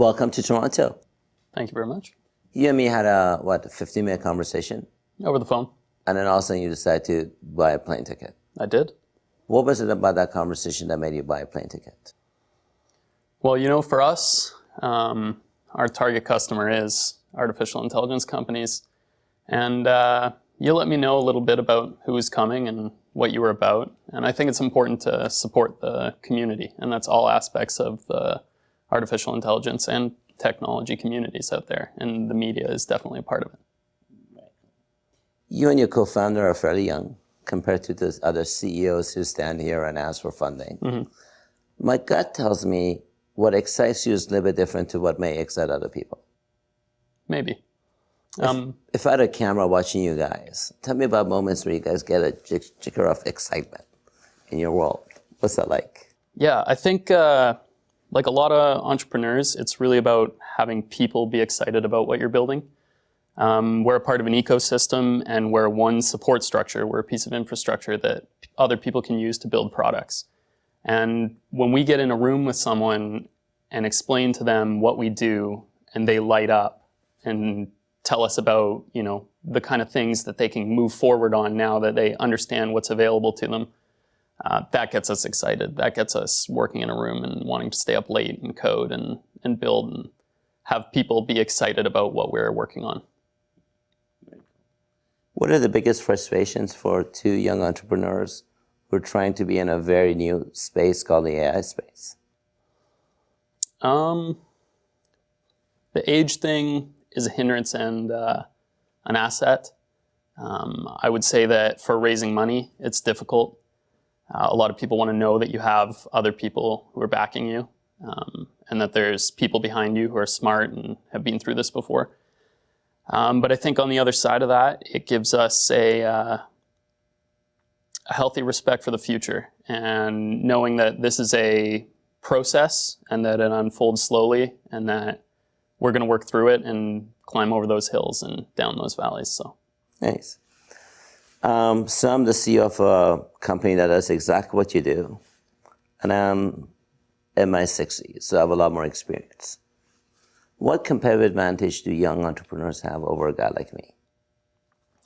Welcome to Toronto. Thank you very much. You and me had a, 15-minute conversation? Over the phone. And then all of a sudden you decided to buy a plane ticket. I did. What was it about that conversation that made you buy a plane ticket? Well, for us, our target customer is artificial intelligence companies. And you let me know a little bit about who was coming and what you were about. And I think it's important to support the community. And that's all aspects of the artificial intelligence and technology communities out there. And the media is definitely a part of it. You and your co-founder are fairly young compared to the other CEOs who stand here and ask for funding. Mm-hmm. My gut tells me what excites you is a little bit different to what may excite other people. Maybe. If I had a camera watching you guys, tell me about moments where you guys get a jicker of excitement in your world. What's that like? Yeah, I think like a lot of entrepreneurs, it's really about having people be excited about what you're building. We're a part of an ecosystem, and we're one support structure. We're a piece of infrastructure that other people can use to build products. And when we get in a room with someone and explain to them what we do, and they light up and tell us about, the kind of things that they can move forward on now that they understand what's available to them, that gets us excited. That gets us working in a room and wanting to stay up late and code and build and have people be excited about what we're working on. What are the biggest frustrations for two young entrepreneurs who are trying to be in a very new space called the AI space? The age thing is a hindrance and an asset. I would say that for raising money, it's difficult. A lot of people want to know that you have other people who are backing you, and that there's people behind you who are smart and have been through this before. But I think on the other side of that, it gives us a healthy respect for the future, and knowing that this is a process and that it unfolds slowly and that we're going to work through it and climb over those hills and down those valleys. So, nice. So I'm the CEO of a company that does exactly what you do, and I'm in my 60s, so I have a lot more experience. What competitive advantage do young entrepreneurs have over a guy like me?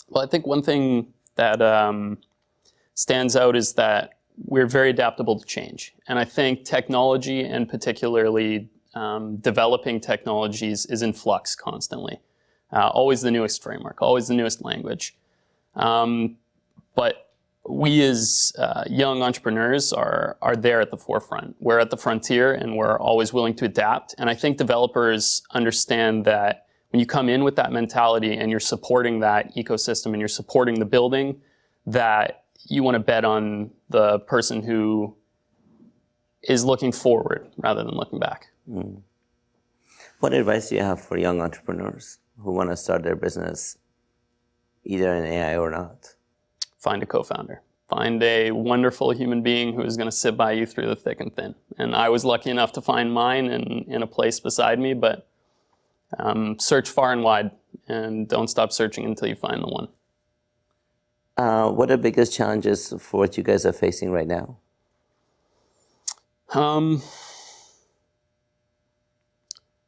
Well, I think one thing that stands out is that we're very adaptable to change. And I think technology, and particularly developing technologies, is in flux constantly. Always the newest framework, always the newest language. But we as young entrepreneurs are there at the forefront. We're at the frontier, and we're always willing to adapt. And I think developers understand that when you come in with that mentality and you're supporting that ecosystem and you're supporting the building, that you want to bet on the person who is looking forward rather than looking back. Mm. What advice do you have for young entrepreneurs who want to start their business either in AI or not? Find a co-founder. Find a wonderful human being who is going to sit by you through the thick and thin. And I was lucky enough to find mine in a place beside me, but search far and wide and don't stop searching until you find the one. What are the biggest challenges for what you guys are facing right now?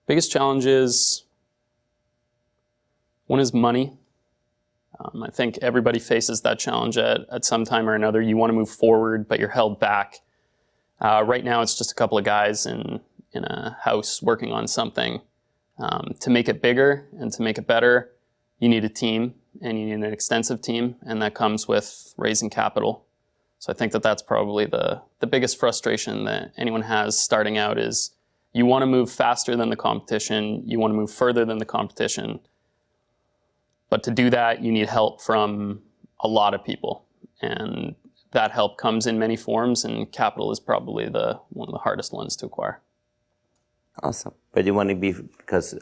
Biggest challenges, one is money. I think everybody faces that challenge at some time or another. You want to move forward, but you're held back. Right now, it's just a couple of guys in a house working on something. To make it bigger and to make it better, you need a team, and you need an extensive team, and that comes with raising capital. So I think that that's probably the biggest frustration that anyone has starting out is you want to move faster than the competition, you want to move further than the competition. But to do that, you need help from a lot of people. And that help comes in many forms, and capital is probably one of the hardest ones to acquire. Awesome. Where do you want to be? Because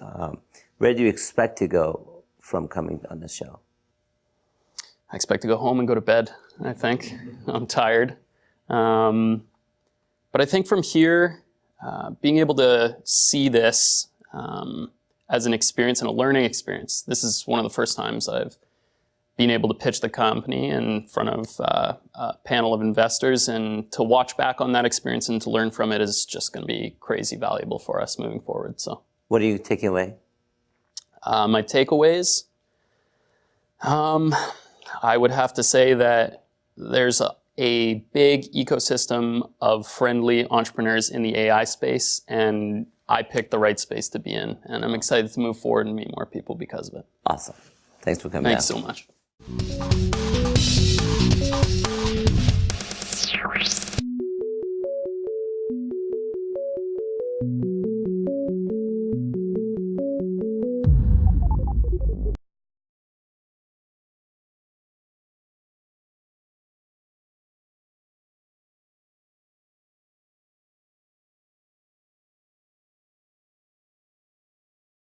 where do you expect to go from coming on the show? I expect to go home and go to bed, I think. I'm tired. But I think from here, being able to see this as an experience and a learning experience. This is one of the first times I've been able to pitch the company in front of a panel of investors, and to watch back on that experience and to learn from it is just going to be crazy valuable for us moving forward. So What are you taking away? My takeaways, I would have to say that there's a big ecosystem of friendly entrepreneurs in the AI space, and I picked the right space to be in, and I'm excited to move forward and meet more people because of it. Awesome. Thanks for coming Thanks down. so much.